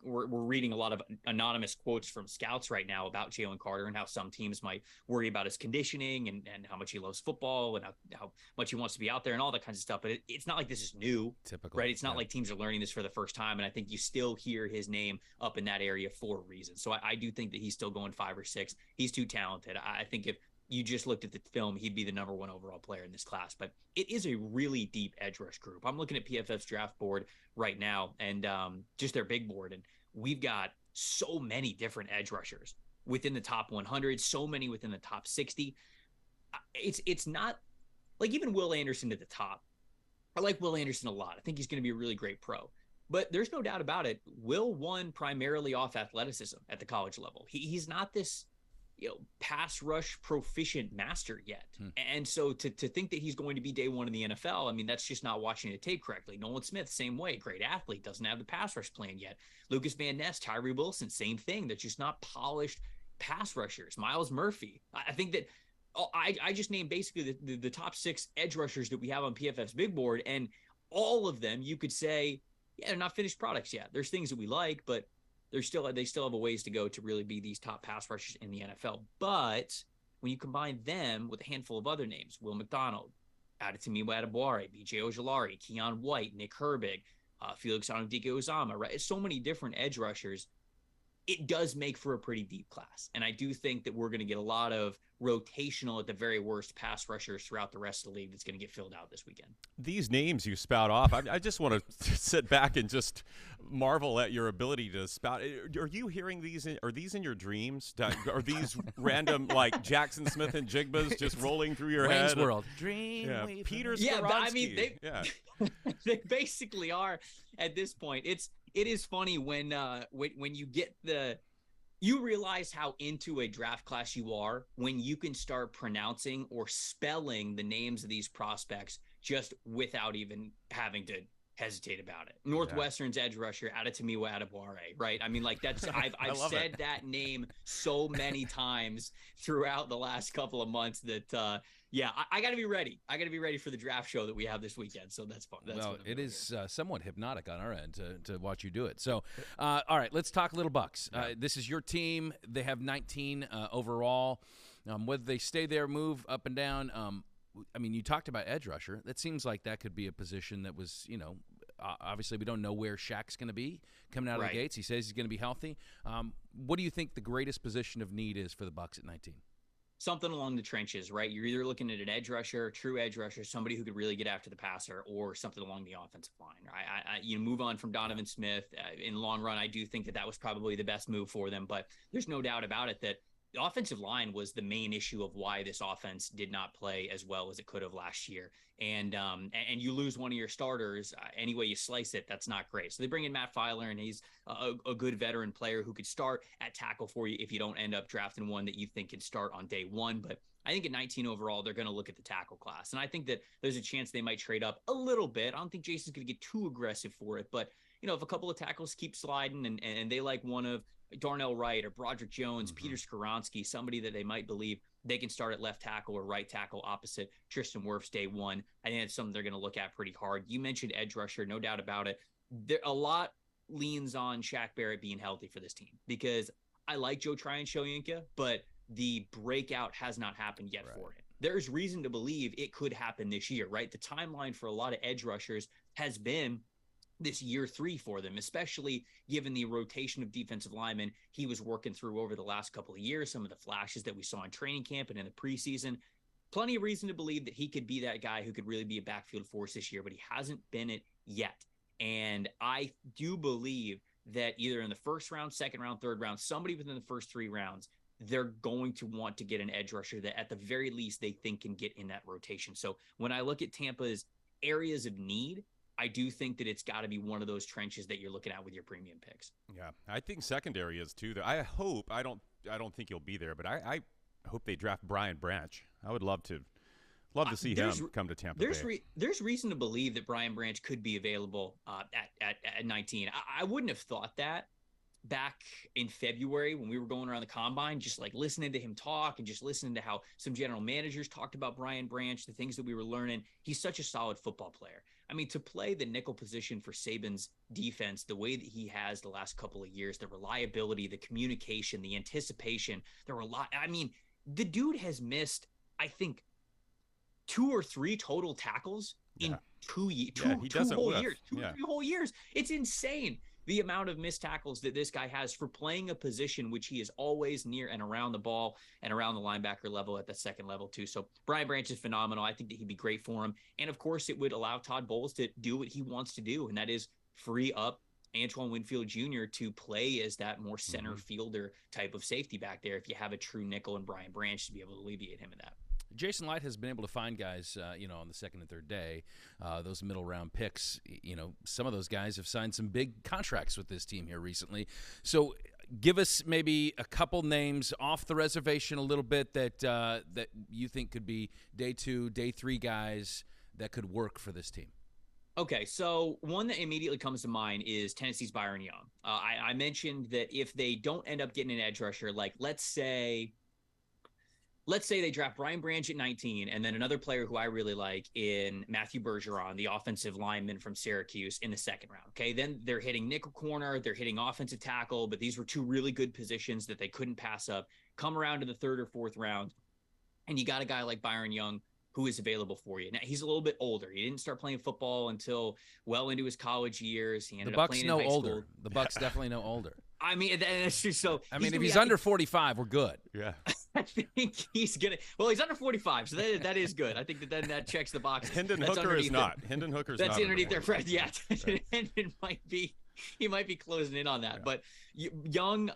we're reading a lot of anonymous quotes from scouts right now about Jalen Carter and how some teams might worry about his conditioning and how much he loves football and how much he wants to be out there and all that kinds of stuff. But it's not like this is new,
typical,
right? It's not like teams are learning this for the first time. And I think you still hear his name up in that area for a reason. So I do think that he's still going 5 or 6. He's too talented. I think if you just looked at the film, he'd be the number 1 overall player in this class. But it is a really deep edge rush group. I'm looking at PFF's draft board right now and just their big board. And we've got so many different edge rushers within the top 100, so many within the top 60. It's not like even Will Anderson at the top. I like Will Anderson a lot. I think he's going to be a really great pro. But there's no doubt about it. Will won primarily off athleticism at the college level. He's not this pass rush proficient master yet. And so to think that he's going to be day 1 in the NFL, I mean, that's just not watching the tape correctly. Nolan Smith, same way, great athlete, doesn't have the pass rush plan yet. Lucas Van Ness, Tyree Wilson, same thing. They're just not polished pass rushers. Miles Murphy. I think that I just named basically the top 6 edge rushers that we have on PFF's big board, and all of them you could say, yeah, they're not finished products yet. There's things that we like, but they still have a ways to go to really be these top pass rushers in the NFL. But when you combine them with a handful of other names, Will McDonald, Adetomiwa Adebawore, B.J. Ojulari, Keon White, Nick Herbig, Felix Anudike-Uzomah, right? It's so many different edge rushers. It does make for a pretty deep class. And I do think that we're going to get a lot of rotational, at the very worst, pass rushers throughout the rest of the league that's going to get filled out this weekend.
These names you spout off, I just want to sit back and just marvel at your ability to spout. Are you hearing these? Are these in your dreams? Are these random, like, Jackson Smith-Njigbas just rolling through your
Wayne's
head?
World. Dream.
Yeah, Peter Skoronsky.
Yeah, but I mean, they basically are at this point. It is funny when you get you realize how into a draft class you are when you can start pronouncing or spelling the names of these prospects just without even having to hesitate about it. Northwestern's edge rusher, Adetomiwa Adebawore, right? I mean, like, that's I've said that name so many times throughout the last couple of months that I got to be ready. I got to be ready for the draft show that we have this weekend. So that's fun.
It is somewhat hypnotic on our end to watch you do it. So, all right, let's talk Little Bucks. This is your team. They have 19 overall. Whether they stay there, move up and down. I mean, you talked about edge rusher. That seems like that could be a position that was, obviously we don't know where Shaq's going to be coming out of the gates. He says he's going to be healthy. What do you think the greatest position of need is for the Bucks at 19?
Something along the trenches, right? You're either looking at an edge rusher, true edge rusher, somebody who could really get after the passer, or something along the offensive line, right? You move on from Donovan Smith. In the long run, I do think that was probably the best move for them, but there's no doubt about it that the offensive line was the main issue of why this offense did not play as well as it could have last year. And you lose one of your starters, any way you slice it, that's not great. So they bring in Matt Filer, and he's a good veteran player who could start at tackle for you if you don't end up drafting one that you think can start on day one. But I think at 19 overall, they're going to look at the tackle class. And I think that there's a chance they might trade up a little bit. I don't think Jason's going to get too aggressive for it. But, if a couple of tackles keep sliding and they like one of Darnell Wright or Broderick Jones, Peter Skoronski, somebody that they might believe they can start at left tackle or right tackle opposite Tristan Wirfs day one, I think that's something they're going to look at pretty hard. You mentioned edge rusher, no doubt about it. A lot leans on Shaq Barrett being healthy for this team because I like Joe Tryon-Shoyinka, but the breakout has not happened yet for him. There's reason to believe it could happen this year, right? The timeline for a lot of edge rushers has been this year 3 for them, especially given the rotation of defensive linemen he was working through over the last couple of years, some of the flashes that we saw in training camp and in the preseason. Plenty of reason to believe that he could be that guy who could really be a backfield force this year, but he hasn't been it yet. And I do believe that either in the first round, second round, third round, somebody within the first 3 rounds, they're going to want to get an edge rusher that at the very least they think can get in that rotation. So when I look at Tampa's areas of need, I do think that it's got to be one of those trenches that you're looking at with your premium picks.
Yeah, I think secondary is too. I hope I don't think he'll be there, but I hope they draft Brian Branch. I would love to see him come to Tampa Bay.
There's reason to believe that Brian Branch could be available at 19. I wouldn't have thought that back in February when we were going around the combine, just like listening to him talk and just listening to how some general managers talked about Brian Branch, the things that we were learning. He's such a solid football player. I mean, to play the nickel position for Saban's defense the way that he has the last couple of years, the reliability, the communication, the anticipation, the dude has missed, I think, 2 or 3 total tackles in 2 years, two whole years. It's insane the amount of missed tackles that this guy has for playing a position which he is always near and around the ball and around the linebacker level at the second level too. So Brian Branch is phenomenal. I think that he'd be great for him. And of course it would allow Todd Bowles to do what he wants to do. And that is free up Antoine Winfield Jr. to play as that more center fielder type of safety back there. If you have a true nickel and Brian Branch to be able to alleviate him in that.
Jason Light has been able to find guys, on the second and third day, those middle round picks. Some of those guys have signed some big contracts with this team here recently. So give us maybe a couple names off the reservation a little bit that you think could be day 2, day 3 guys that could work for this team.
Okay, so one that immediately comes to mind is Tennessee's Byron Young. I mentioned that if they don't end up getting an edge rusher, like let's say they draft Brian Branch at 19 and then another player who I really like in Matthew Bergeron, the offensive lineman from Syracuse, in the second round. Okay, then they're hitting nickel corner, they're hitting offensive tackle, but these were 2 really good positions that they couldn't pass up. Come around to the 3rd or 4th round, and you got a guy like Byron Young who is available for you. Now, he's a little bit older. He didn't start playing football until well into his college years. He ended up playing in high school.
The Bucks definitely know older.
I mean, that's true. So
if he's under 45, we're good.
Yeah.
I think he's gonna. Well, he's under 45, so that is good. I think that checks the box.
Hendon Hooker is not. Hendon Hooker's
that's
not
underneath their friend. Yeah, right. Hendon might be closing in on that. Yeah. But Young,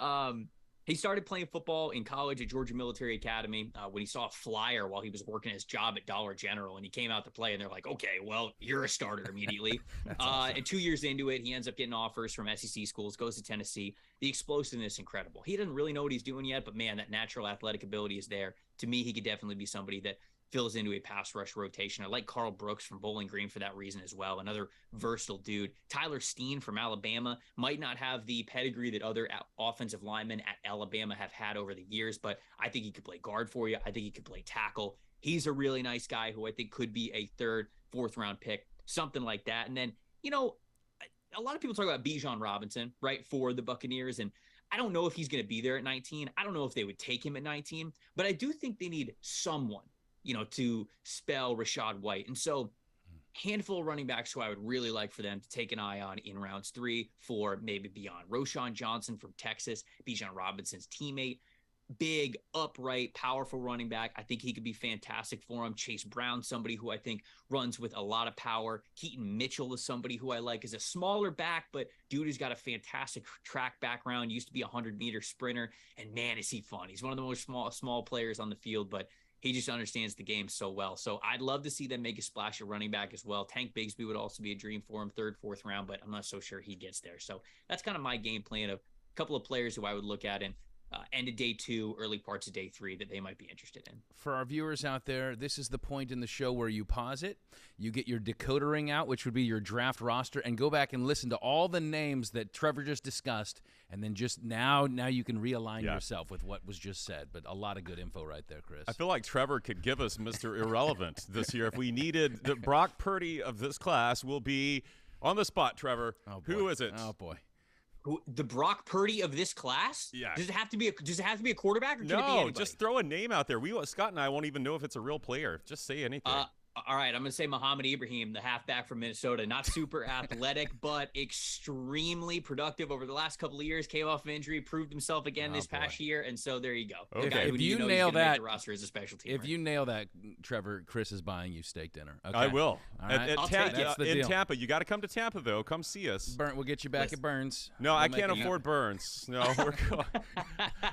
he started playing football in college at Georgia Military Academy when he saw a flyer while he was working his job at Dollar General, and he came out to play, and they're like, okay, well, you're a starter immediately. Awesome. And 2 years into it, he ends up getting offers from SEC schools, goes to Tennessee. The explosiveness, incredible. He doesn't really know what he's doing yet, but man, that natural athletic ability is there. To me, he could definitely be somebody that fills into a pass rush rotation. I like Carl Brooks from Bowling Green for that reason as well. Another versatile dude. Tyler Steen from Alabama might not have the pedigree that other offensive linemen at Alabama have had over the years, but I think he could play guard for you. I think he could play tackle. He's a really nice guy who I think could be a 3rd, 4th round pick, something like that. And then, a lot of people talk about Bijan Robinson, right, for the Buccaneers, and I don't know if he's going to be there at 19. I don't know if they would take him at 19, but I do think they need someone, to spell Rachaad White. And so handful of running backs who I would really like for them to take an eye on in rounds 3, 4, maybe beyond. Roschon Johnson from Texas, Bijan Robinson's teammate. big, upright, powerful running back. I think he could be fantastic for him. Chase Brown, somebody who I think runs with a lot of power. Keaton Mitchell is somebody who I like as a smaller back, but dude who's got a fantastic track background, used to be a 100-meter sprinter, and man, is he fun. He's one of the most small players on the field, but he just understands the game so well. So I'd love to see them make a splash at running back as well. Tank Bigsby would also be a dream for him, 3rd, 4th round, but I'm not so sure he gets there. So that's kind of my game plan of a couple of players who I would look at in end of day 2, early parts of day 3 that they might be interested in.
For our viewers out there, this is the point in the show where you pause it, you get your decodering out, which would be your draft roster, and go back and listen to all the names that Trevor just discussed, and then just now you can realign yourself with what was just said. But a lot of good info right there, Chris.
I feel like Trevor could give us Mr. Irrelevant this year if we needed. The Brock Purdy of this class will be on the spot, Trevor.
Oh,
who is it?
Oh, boy.
The Brock Purdy of this class?
Yeah.
Does it have to be a quarterback, or can it be
No,
anybody?
just throw a name out there. Scott and I won't even know if it's a real player. Just say anything.
All right, I'm going to say Muhammad Ibrahim, the halfback from Minnesota. Not super athletic, but extremely productive over the last couple of years. Came off of injury, proved himself again this past year, and so there you go.
Okay.
The guy who
If you
know
nail
he's gonna make
that
the roster as a special team.
If you nail that, Trevor, Chris is buying you steak dinner. Okay.
I will.
All right.
I'll take it.
That's the
in
deal.
Tampa, you got to come to Tampa though. Come see us.
We'll get you back at Burns.
No, I
We'll
can't
make it
afford Burns. No,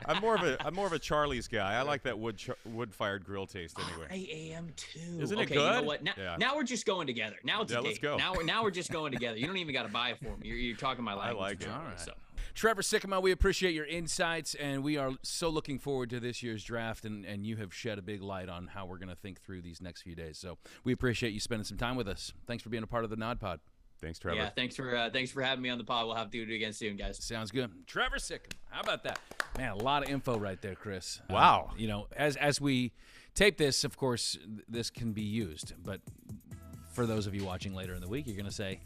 I'm more of a Charlie's guy. I like that wood-fired grill taste anyway.
I am too.
Isn't it
okay,
good?
You know what? Now we're just going together. Now it's a date.
Let's go.
Now we're just going together. You don't even got to buy it for me. You're talking my language.
I like it.
All right.
So.
Trevor Sikkema, we appreciate your insights, and we are so looking forward to this year's draft, and you have shed a big light on how we're going to think through these next few days. So we appreciate you spending some time with us. Thanks for being a part of the NODPOD.
Thanks, Trevor.
Yeah, thanks for having me on the pod. We'll have to do it again soon, guys.
Sounds good. Trevor Sikkema, how about that? Man, a lot of info right there, Chris.
Wow.
As we tape this, of course, this can be used, but for those of you watching later in the week, you're going to say,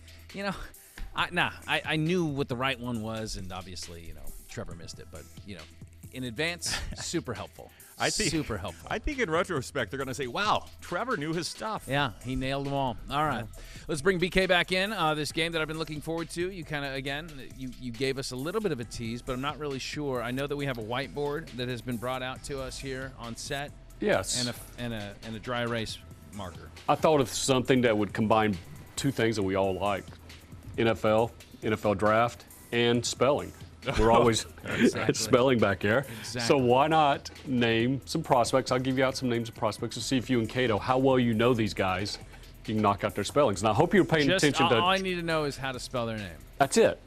I knew what the right one was, and obviously, Trevor missed it. But, in advance, super helpful. Super helpful.
I think in retrospect, they're going to say, wow, Trevor knew his stuff.
Yeah, he nailed them all. All right. Let's bring BK back in. This game that I've been looking forward to. You kind of, again, you gave us a little bit of a tease, but I'm not really sure. I know that we have a whiteboard that has been brought out to us here on set.
Yes.
And a dry erase marker.
I thought of something that would combine two things that we all like: NFL draft, and spelling. We're always spelling back there.
Exactly.
So why not name some prospects? I'll give you out some names of prospects to see if you and Cato, how well you know these guys. You can knock out their spellings. And I hope you're paying attention to.
All I need to know is how to spell their name.
That's it.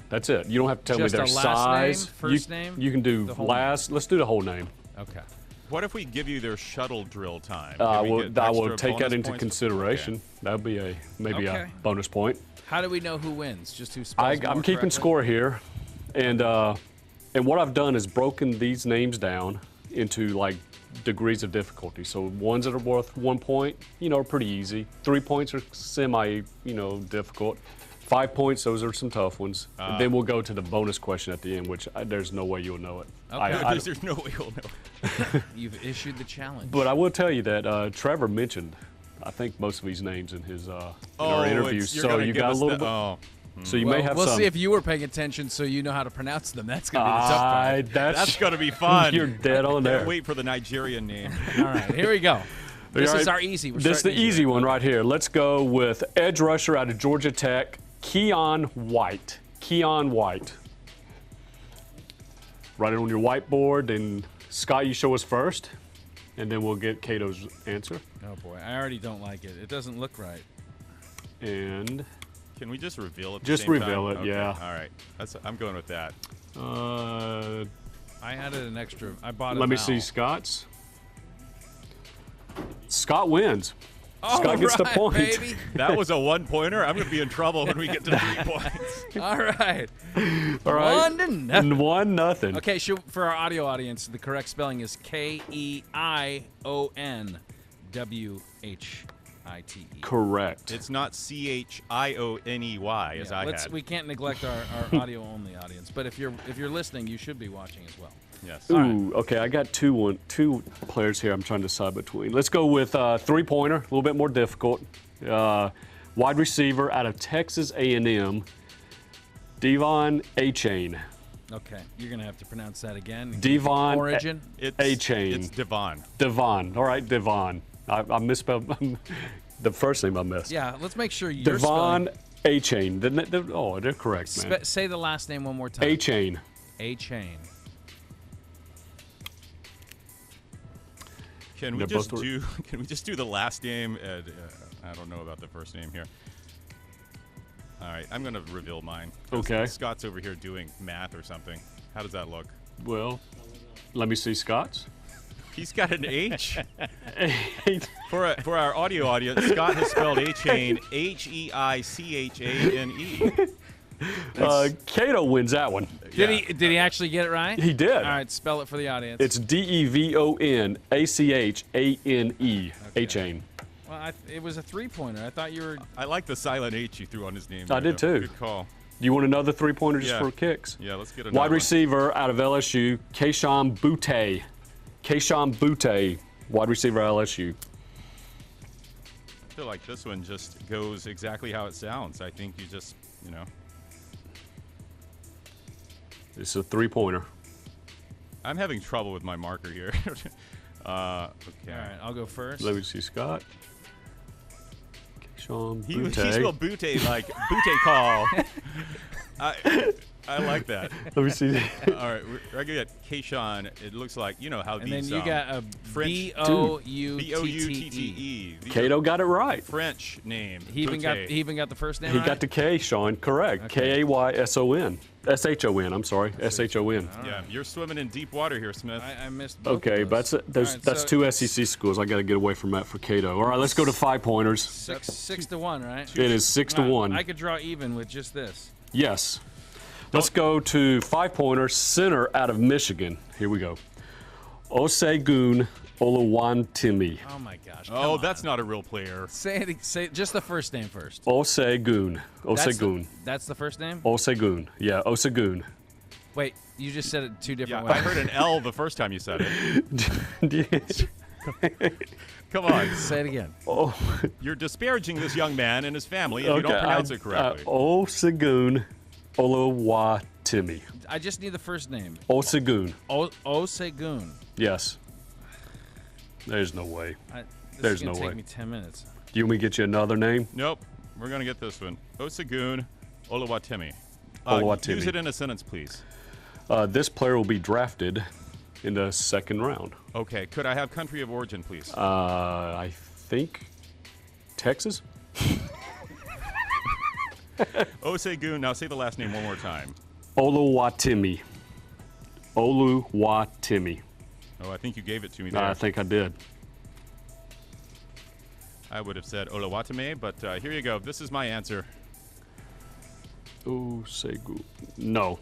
You don't have to tell me
Just
their
a last
size.
name, first name?
You can do
The whole
last. Let's do the whole name.
Okay.
What if we give you their shuttle drill time?
I
Can we
will
get extra
take that
bonus
into
points?
consideration.
Okay.
That would be maybe
Okay.
a bonus point.
How do we know who wins? Just who spells
I'm
more
keeping
correctly?
score here, and what I've done is broken these names down into like degrees of difficulty. So ones that are worth 1 point, are pretty easy. 3 points are semi, difficult. 5 points, those are some tough ones. And then we'll go to the bonus question at the end, which there's no way you'll know it.
Okay.
There's no way you'll know.
You've issued the challenge.
But I will tell you that Trevor mentioned, I think, most of these names in his in our interviews. So you got a little bit. So you may have
we'll
some.
see if you were paying attention, so you know how to pronounce them. That's going to be the tough part.
That's going to be fun.
You're dead on there.
Wait for the Nigerian name.
All right, here we go. This
All
is
right.
our easy.
This is the easy one right here. Let's go with edge rusher out of Georgia Tech, Keon White. Keon White. Write it on your whiteboard, and Scott, you show us first, and then we'll get Cato's answer.
Oh boy, I already don't like it. It doesn't look right.
And
Can we just reveal it? At the
Just
same
reveal
time?
it, yeah.
All right. I'm going with that.
I added an extra. I bought it.
let me see Scott's. Scott wins.
Oh,
Scott gets the
right,
point.
baby.
That was a 1-pointer. I'm going to be in trouble when we get to 3 points.
All right.
All right.
1-0.
1-0.
Okay, for our audio audience, the correct spelling is KEIONWHITE.
Correct.
It's not CHIONEY as I had.
We can't neglect our audio only audience, but if you're listening, you should be watching as well.
Yes.
Ooh, okay. I got two players here I'm trying to decide between. Let's go with three-pointer, a little bit more difficult. Wide receiver out of Texas A&M, Devon Achane.
Okay, you're gonna have to pronounce that again.
Devon
Origin.
A-Chain.
It's Devon.
Devon. All right, Devon. I misspelled the first name I missed.
Yeah, let's make sure you're
Devon A-Chain. They're correct, man.
Say the last name one more time.
A-Chain.
A-Chain.
Can we just do the last name? I don't know about the first name here. All right, I'm going to reveal mine.
Okay.
Scott's over here doing math or something. How does that look?
Well, let me see Scott's.
He's got an H. For our audio audience, Scott has spelled A-Chain Heichane.
Cato wins that one.
Did he actually get it right?
He did.
All right, spell it for the audience.
It's Devonachane.
Okay.
A-Chain.
Well, it was a 3-pointer. I thought you were.
I like the silent H you threw on his name.
I did too.
Good call.
Do you want another 3-pointer just for kicks?
Yeah, let's get another
Wide
one.
receiver out of LSU, Kayshon Boutte. Kayshon Boutte, wide receiver out of LSU.
I feel like this one just goes exactly how it sounds. I think you just,
It's a 3-pointer.
I'm having trouble with my marker here. Okay.
All right, I'll go first.
Let me see Scott. Kayshon
He
Boutte.
spelled Butte like Butte call. I like that.
Let me see.
All right, we're going to get Kayshon. It looks like, how
And
these
then you got a
French.
B-O-U-T-T-E.
Cato got it right.
French name.
He even got the first name
He
right?
got the K, Sean. Correct.
Okay.
K-A-Y-S-O-N. S-H-O-N. I'm sorry. S-H-O-N.
Yeah, you're swimming in deep water here, Smith.
I missed both
Okay,
of
but
those.
that's two SEC schools. I got to get away from that for Cato. All right, let's go to 5-pointers.
6-1, right?
It is 6-1.
I could draw even with just this.
Yes. Let's go to 5-pointer center out of Michigan. Here we go. Osegun Oluwatimi.
Oh my gosh.
Oh, that's not a real player.
Say just the first name first.
Osegun.
That's the first name?
Osegun. Yeah, Osegun.
Wait, you just said it two different
Yeah,
ways.
I heard an L the first time you said it. Come on.
Say it again.
Oh.
You're disparaging this young man and his family if you don't pronounce it correctly.
Osegun Oluwatimi.
I just need the first name.
Osegun.
Osegun.
Yes. There's no way.
This is going to take me 10 minutes.
Do you want me to get you another name?
Nope. We're going to get this one. Osegun Oluwatimi.
Oluwatimi.
Use it in a sentence, please.
This player will be drafted in the second round.
Okay. Could I have country of origin, please?
I think Texas.
Osegun. Now say the last name one more time.
Oluwatimi. Oluwatimi.
Oh, I think you gave it to me there.
I think I did.
I would have said Oluwatimi, but here you go. This is my answer.
Osegun. No,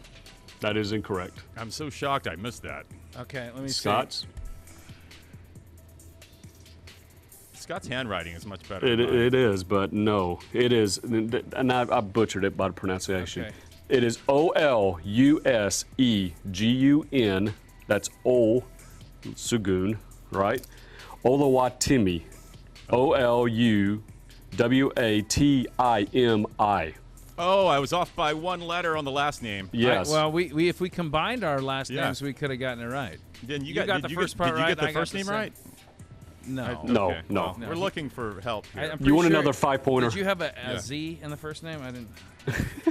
that is incorrect.
I'm so shocked I missed that.
Okay, let me
Scott's?
see.
Scott's handwriting is much better.
It is, but no. It is, and I butchered it by the pronunciation.
Okay.
It is Olusegun. That's Sugun, right? Oluwatimi. Oluwatimi.
Oh, I was off by one letter on the last name.
Yes.
Well, we if we combined our last
Yeah.
names, we could have gotten it right.
Then you
got
got
the
did
first
you
part
get, did
right,
you get
I
the
got
first
the
name
second.
right?
No.
No,
Okay,
no.
well,
No.
We're looking for help here.
I'm
You want
pretty
another
sure-
5-pointer?
Did you have a
Yeah.
Z in the first name? I didn't.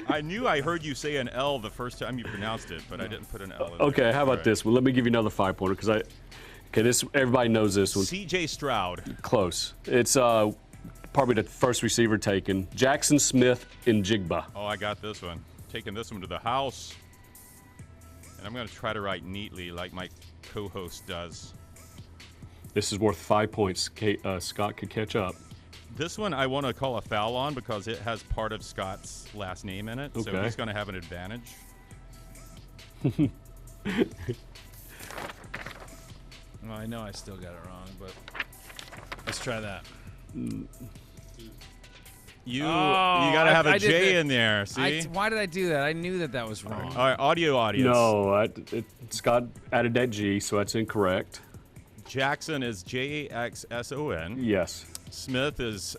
I knew I heard you say an L the first time you pronounced it, but I didn't put an L in there.
Okay, how about
All right.
this one? Let me give you another 5-pointer because this everybody knows this one.
C.J. Stroud.
Close. It's probably the first receiver taken. Jackson Smith in Jigba.
Oh, I got this one. Taking this one to the house. And I'm going to try to write neatly like my co-host does.
This is worth 5 points. Scott could catch up.
This one I want to call a foul on because it has part of Scott's last name in it, so
Okay.
he's going to have an advantage.
Well, I know I still got it wrong, but let's try that.
You got to have a J in there, see?
Why did I do that? I knew that was wrong.
All right, audio audience.
No, Scott added that G, so that's incorrect.
Jackson is Jaxson.
Yes.
Smith is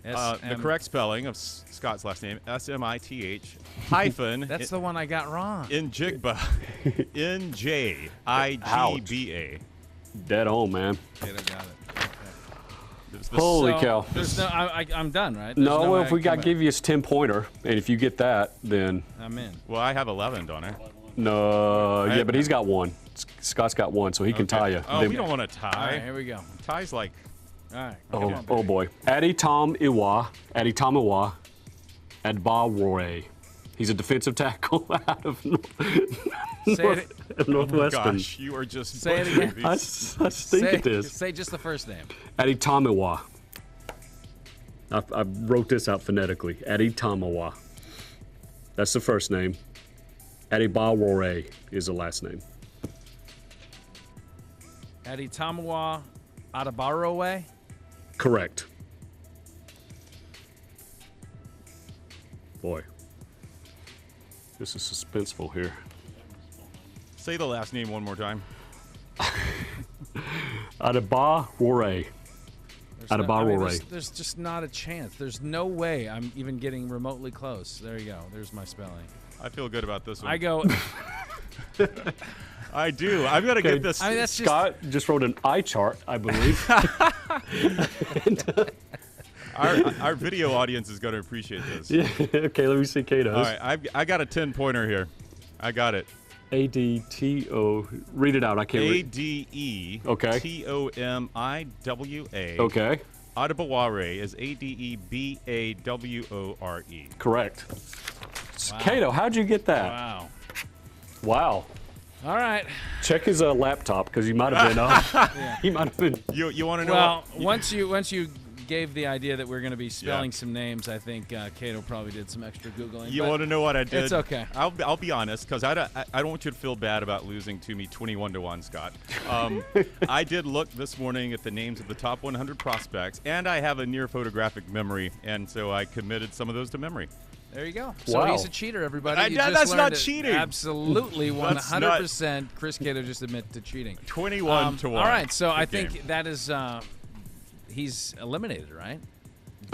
The correct spelling of Scott's last name, Smith hyphen.
That's the one I got wrong.
Njigba. Njigba.
Dead on, man.
Cato got it. Okay.
Holy cow.
There's no, I'm done, right?
No, if we got to give you a 10-pointer, and if you get that, then.
I'm in.
Well, I have 11, don't I?
No, yeah, but he's got one. Scott's got one, so he can tie you.
Oh, we don't want to tie.
All right, here we go.
Tie's like.
All right.
Oh boy. Adi Tom Iwa, Adbarore. He's a defensive tackle out of Northwestern.
Oh gosh, you are just
say it again.
I think it is.
Say just the first name.
Adi Tamiwa. I wrote this out phonetically. Adi Tamiwa. That's the first name. Adbarore is the last name.
Aditamawa Adabarowe?
Correct. Boy. This is suspenseful here.
Say the last name one more time.
Adbarore.
There's just not a chance. There's no way I'm even getting remotely close. There you go. There's my spelling.
I feel good about this one.
I go.
I do. I'm going to get this.
I mean, that's
Scott just wrote an eye chart, I believe.
Our video audience is going to appreciate this.
Yeah. Okay, let me see Cato's.
All right, I got a 10-pointer here. I got it.
A-D-T-O. Read it out. I can't read.
A-D-E.
Okay.
T-O-M-I-W-A.
Okay.
Adebaware is A-D-E-B-A-W-O-R-E.
Correct.
Wow.
Cato, how'd you get that?
Wow.
Wow.
All right.
Check his laptop because he might have been
Yeah.
He might have been.
You want to know?
Well, once you gave the idea that we're going to be spelling some names, I think Cato probably did some extra Googling.
You want to know what I did?
It's okay.
I'll be honest, because I don't want you to feel bad about losing to me 21-1, Scott. I did look this morning at the names of the top 100 prospects, and I have a near photographic memory, and so I committed some of those to memory.
There you go. So he's a cheater, everybody.
That's not cheating.
Absolutely, 100%. Chris Cato just admitted to cheating.
21-1.
All right, so I
game.
think that is he's eliminated, right?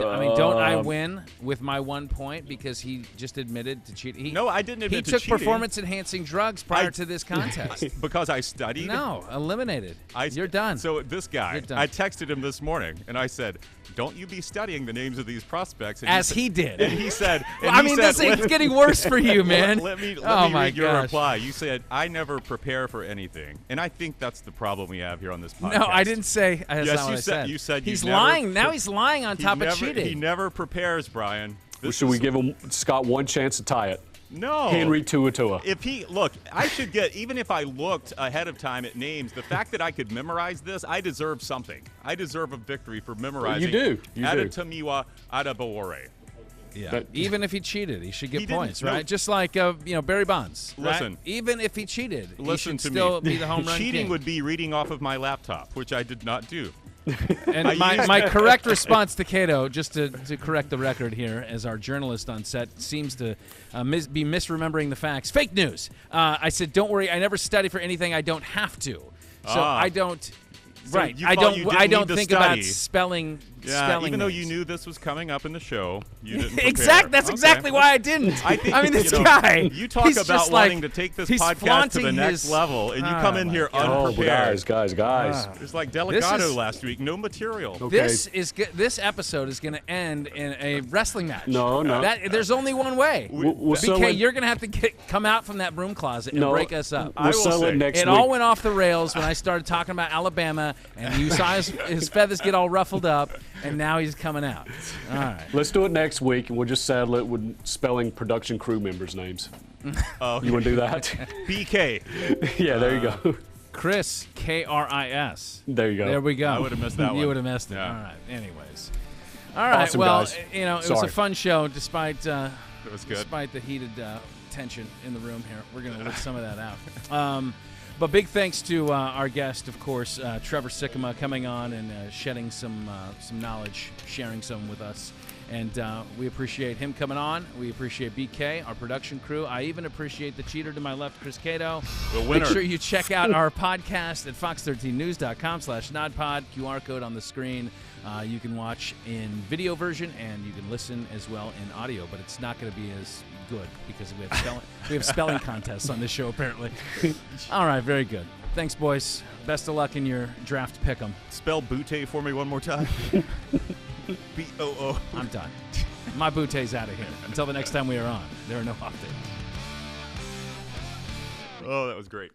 I mean, don't I win with my 1 point because he just admitted to cheating?
No, I didn't admit to cheating.
He took performance-enhancing drugs prior to this contest.
Because I studied?
No, eliminated. You're done.
So this guy, I texted him this morning, and I said, don't you be studying the names of these prospects. And
he did.
And he said,
it's getting worse for you, man.
Let me read your reply. You said, I never prepare for anything. And I think that's the problem we have here on this podcast.
No, I didn't say. That's
yes,
not what
you
I
said. You said
he's lying. Now he's lying on top of cheating.
He never prepares, Brian.
Should we give him Scott one chance to tie it?
No.
Henry Tua.
If I should get, even if I looked ahead of time at names, the fact that I could memorize this, I deserve something. I deserve a victory for memorizing.
You do.
Adetamiwa Adebawore.
Yeah. Even if he cheated, he should get points, right?
No.
Just like Barry Bonds.
Listen.
Right? Even if he cheated, he should
to
still
me.
be the home run
Cheating
king.
would be reading off of my laptop, which I did not do.
And my correct response to Cato, just to correct the record here, as our journalist on set seems to be misremembering the facts. Fake news. I said, don't worry, I never study for anything I don't have to. So I don't.
So
right.
I don't
think about spelling.
Yeah, even though
names.
you knew this was coming up in the show, you didn't prepare.
Exactly. That's exactly why I didn't. I mean, this guy.
You talk about wanting to take this podcast to the next level, and you come in here unprepared.
Guys.
It's like Delegado last week. No material.
Okay.
This episode is going to end in a wrestling match.
No.
There's only one way.
BK,
you're going to have to come out from that broom closet and break us up.
We'll sell it next week.
It all went off the rails when I started talking about Alabama, and you saw his feathers get all ruffled up. And now he's coming out. All right.
Let's do it next week, and we'll just saddle it with spelling production crew members' names.
Okay.
You want to do that?
BK.
Yeah, there you go.
Chris, K-R-I-S.
There you go.
There we go.
I would have missed that one.
You would have missed it.
Yeah.
All right. Anyways. All right.
Awesome,
well,
guys.
It was a fun show despite
it was good.
Despite the heated tension in the room here. We're going to let some of that out. But big thanks to our guest, of course, Trevor Sikkema, coming on and shedding some knowledge, sharing some with us. And we appreciate him coming on. We appreciate BK, our production crew. I even appreciate the cheater to my left, Chris Cato.
The winner.
Make sure you check out our podcast at fox13news.com/NODPOD. QR code on the screen. You can watch in video version, and you can listen as well in audio, but it's not going to be as good because we have spelling contests on this show, apparently. All right, very good. Thanks, boys. Best of luck in your draft pick'em.
Spell Butte for me one more time. B-O-O.
I'm done. My Butte's out of here. Until the next time we are on, there are no updates.
Oh, that was great.